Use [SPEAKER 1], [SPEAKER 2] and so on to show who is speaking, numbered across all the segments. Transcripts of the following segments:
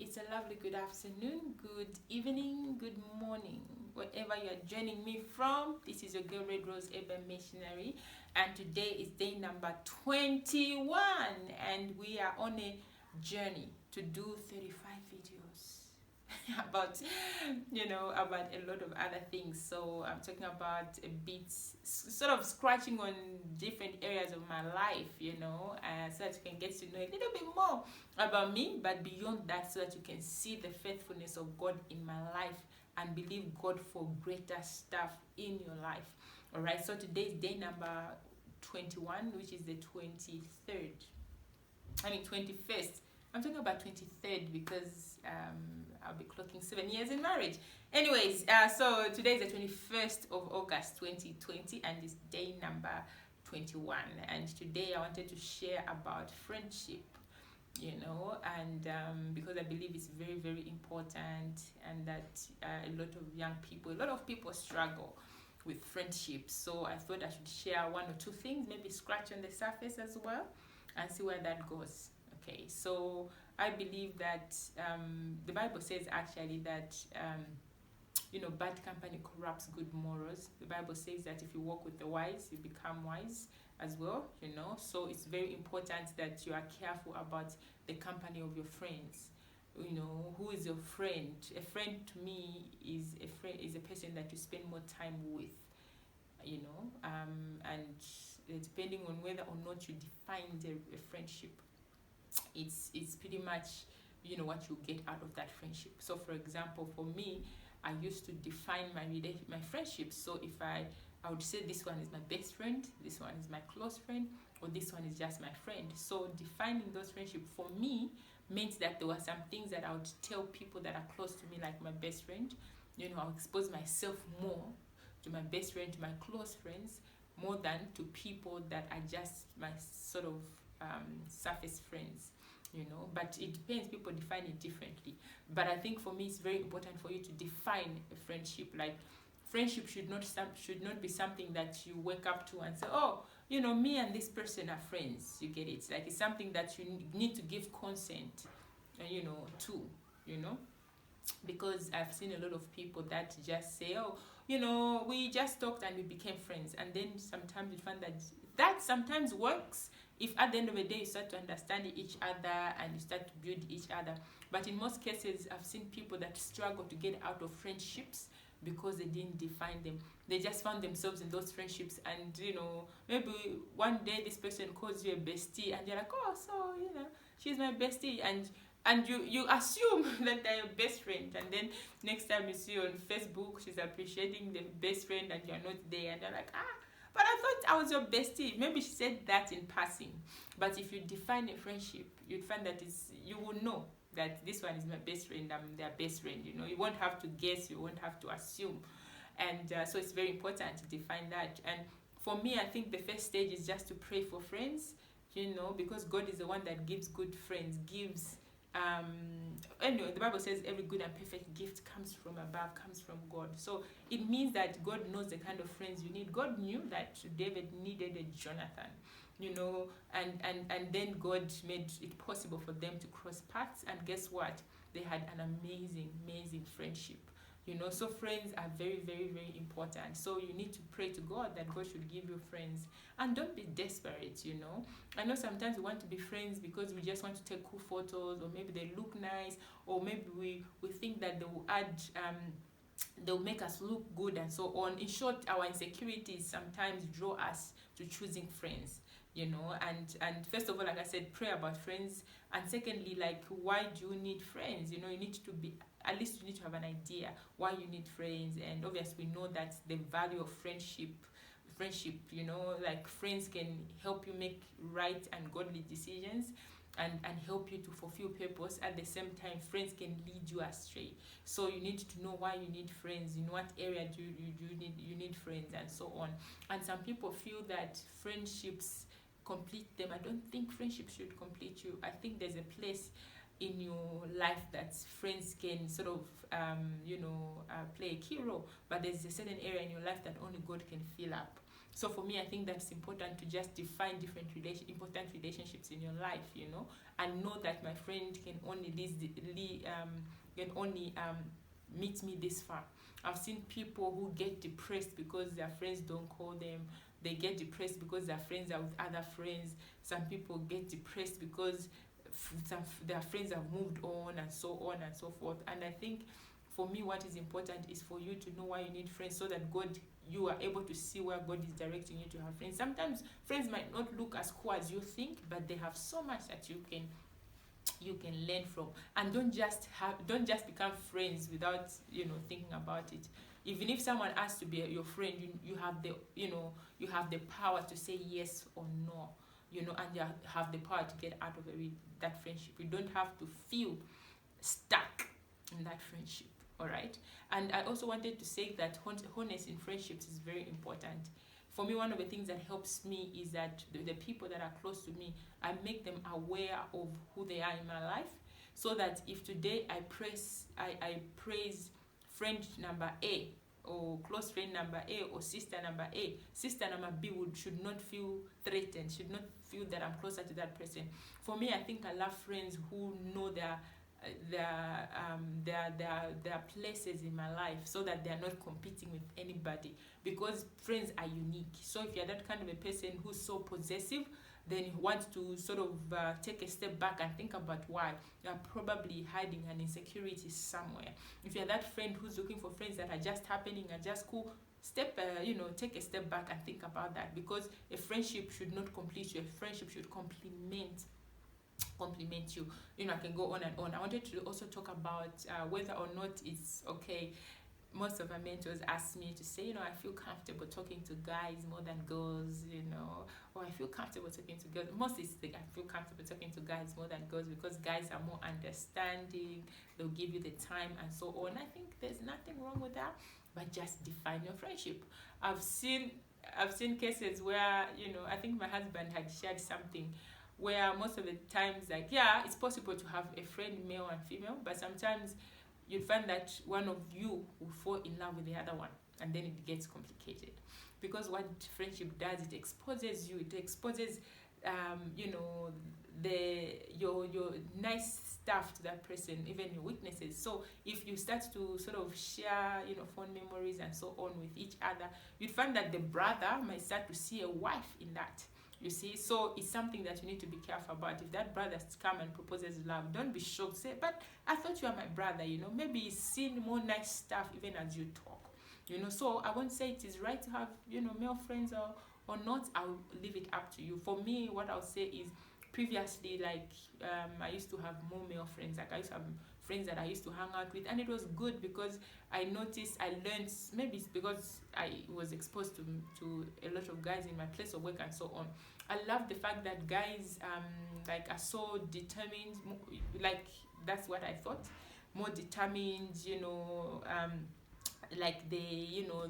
[SPEAKER 1] It's a lovely good afternoon, good evening, good morning, wherever you are joining me from. This is your girl Red Rose Urban Missionary, and today is day number 21, and we are on a journey to do 35 videos about about a lot of other things. So I'm talking about a bit sort of scratching on different areas of my life, so that you can get to know a little bit more about me, but beyond that, so that you can see the faithfulness of God in my life and believe God for greater stuff in your life. All right, so today is day number 21, which is the 21st. I'm talking about 23rd because I'll be clocking 7 years in marriage. Anyways, so today is the 21st of August 2020, and it's day number 21. And today I wanted to share about friendship, and because I believe it's very, very important, and that a lot of people struggle with friendships. So I thought I should share one or two things, maybe scratch on the surface as well, and see where that goes. Okay, so I believe that the Bible says actually that bad company corrupts good morals. The Bible says that if you walk with the wise, you become wise as well. So it's very important that you are careful about the company of your friends. Who is your friend? A friend to me is a person that you spend more time with. And depending on whether or not you define a friendship, it's pretty much what you get out of that friendship. So for example, for me, I used to define my friendships. So if I would say this one is my best friend, this one is my close friend, or this one is just my friend. So defining those friendships for me meant that there were some things that I would tell people that are close to me, like my best friend. I'll expose myself more to my best friend, to my close friends, more than to people that are just my sort of surface friends. But it depends, people define it differently. But I think for me it's very important for you to define a friendship. Like, friendship should not be something that you wake up to and say, oh, me and this person are friends. You get it? Like, it's something that you need to give consent to, because I've seen a lot of people that just say, oh, we just talked and we became friends. And then sometimes you find that sometimes works if at the end of the day you start to understand each other and you start to build each other. But in most cases, I've seen people that struggle to get out of friendships because they didn't define them. They just found themselves in those friendships, and maybe one day this person calls you a bestie and you're like, oh, so she's my bestie, and you assume that they're your best friend, and then next time you see on Facebook she's appreciating the best friend and you're not there, and you're like, but I thought I was your bestie. Maybe she said that in passing. But if you define a friendship, you'd find that you will know that this one is my best friend, I'm their best friend. You won't have to guess, you won't have to assume. And so it's very important to define that. And for me, I think the first stage is just to pray for friends, because God is the one that gives good friends, anyway, the Bible says every good and perfect gift comes from above, comes from God. So it means that God knows the kind of friends you need. God knew that David needed a Jonathan, and then God made it possible for them to cross paths, and guess what? They had an amazing friendship. So friends are very, very, very important. So you need to pray to God that God should give you friends, and don't be desperate. I know sometimes we want to be friends because we just want to take cool photos, or maybe they look nice, or maybe we think that they will they'll make us look good, and so on. In short, our insecurities sometimes draw us to choosing friends. And first of all, like I said, pray about friends. And secondly, like, why do you need friends? You need to be, at least you need to have an idea why you need friends. And obviously we know that the value of friendship, like, friends can help you make right and godly decisions, and help you to fulfill purpose. At the same time, friends can lead you astray. So you need to know why you need friends, in what area do you need friends, and so on. And some people feel that friendships complete them. I don't think friendship should complete you. I think there's a place in your life that friends can sort of play a key role, but there's a certain area in your life that only God can fill up. So for me, I think that's important to just define different important relationships in your life, and know that my friend can only meet me this far. I've seen people who get depressed because their friends don't call them. They get depressed because their friends are with other friends. Some people get depressed because their friends have moved on and so forth. And I think for me, what is important is for you to know why you need friends, so that you are able to see where God is directing you to have friends. Sometimes friends might not look as cool as you think, but they have so much that you can learn from. And don't just become friends without thinking about it. Even if someone asks to be your friend, you have the power to say yes or no, and you have the power to get out of that friendship. You don't have to feel stuck in that friendship. All right. And I also wanted to say that wholeness in friendships is very important. For me, one of the things that helps me is that the people that are close to me, I make them aware of who they are in my life, so that if today I praise friend number A, or close friend number A, or sister number A, sister number B should not feel threatened, should not feel that I'm closer to that person. For me, I think I love friends who know their places in my life, so that they are not competing with anybody, because friends are unique. So if you're that kind of a person who's so possessive, then you want to sort of take a step back and think about why. You're probably hiding an insecurity somewhere. If you're that friend who's looking for friends that are just happening and just cool, take a step back and think about that, because a friendship should not complete you. A friendship should complement you. I can go on and on. I wanted to also talk about whether or not it's okay. Most of my mentors ask me to say, I feel comfortable talking to guys more than girls, or I feel comfortable talking to girls. Mostly it's like I feel comfortable talking to guys more than girls, because guys are more understanding, they'll give you the time and so on. I think there's nothing wrong with that, but just define your friendship. I've seen cases where, I think my husband had shared something where most of the times, it's possible to have a friend, male and female, but sometimes you'd find that one of you will fall in love with the other one, and then it gets complicated. Because what friendship does, it exposes you, it exposes your nice stuff to that person, even your weaknesses. So if you start to sort of share fond memories and so on with each other, you'd find that the brother might start to see a wife in that. You see, so it's something that you need to be careful about. If that brother comes and proposes love, don't be shocked. Say, but I thought you are my brother, Maybe he's seen more nice stuff even as you talk. So I won't say it is right to have, male friends or not. I'll leave it up to you. For me, what I'll say is, previously, I used to have more male friends. I used to have friends that I used to hang out with, and it was good because I learned, maybe it's because I was exposed to a lot of guys in my place of work and so on. I love the fact that guys are so determined, that's what I thought, more determined,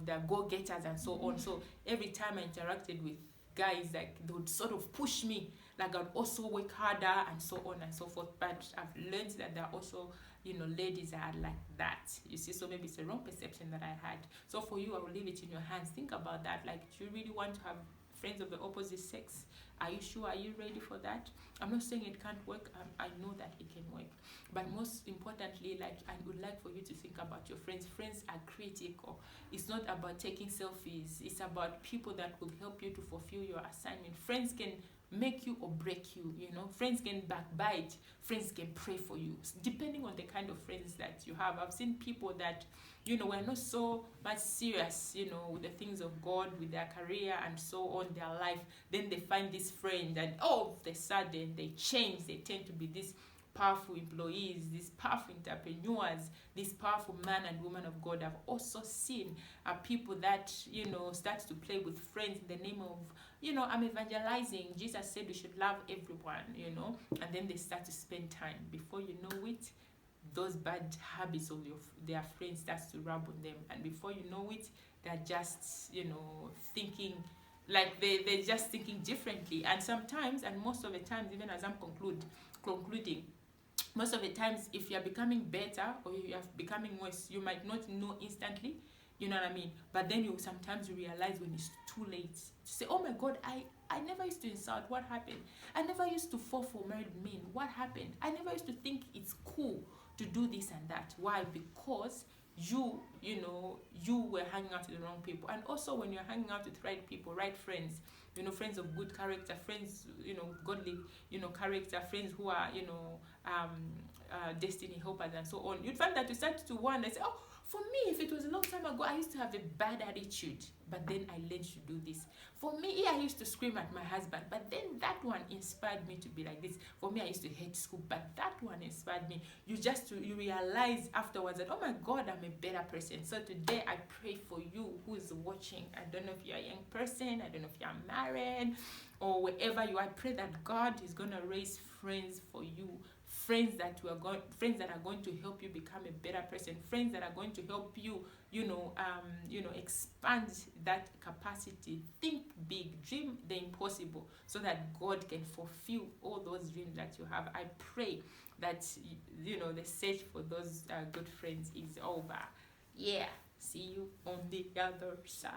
[SPEAKER 1] they're go-getters and so on. So every time I interacted with guys, they would sort of push me, I'd also work harder and so on and so forth. But I've learned that there are also ladies that are like that, you see. So maybe it's a wrong perception that I had. So for you, I will leave it in your hands. Think about that. Do you really want to have friends of the opposite sex? Are you sure? Are you ready for that? I'm not saying it can't work. I know that it can work. But most importantly, I would like for you to think about your friends. Friends are critical. It's not about taking selfies. It's about people that will help you to fulfill your assignment. Friends can make you or break you, Friends can backbite. Friends can pray for you, depending on the kind of friends that you have. I've seen people that, were not so much serious, with the things of God, with their career and so on, their life. Then they find this friend and all of a sudden they change. They tend to be these powerful employees, these powerful entrepreneurs, this powerful man and woman of God. I've also seen people that, start to play with friends in the name of, I'm evangelizing. Jesus said we should love everyone, and then they start to spend time. Before you know it, those bad habits of their friends starts to rub on them, and before you know it, they're just, thinking they're just thinking differently. And sometimes, and most of the times, even as I'm concluding, most of the times, if you're becoming better or you're becoming worse, you might not know instantly. You know what I mean? But then you sometimes you realize when it's too late to say, oh my God, I never used to insult. What happened? I never used to fall for married men. What happened? I never used to think it's cool to do this and that. Why? Because you know, you were hanging out with the wrong people. And also when you're hanging out with right people, right friends, you know, friends of good character, friends, you know, godly, you know, character, friends who are, you know, destiny helpers and so on, you'd find that you start to wonder, say, oh, for me, if it was a long time ago, I used to have a bad attitude, but then I learned to do this. For me, I used to scream at my husband, but then that one inspired me to be like this. For me, I used to hate school, but that one inspired me. You realize afterwards that, oh my God, I'm a better person. So today I pray for you who is watching. I don't know if you're a young person, I don't know if you're married, or wherever you are. I pray that God is going to raise friends for you, friends that are going to help you become a better person, friends that are going to help you, expand that capacity. Think big, dream the impossible, so that God can fulfill all those dreams that you have. I pray that the search for those good friends is over. Yeah, see you on the other side.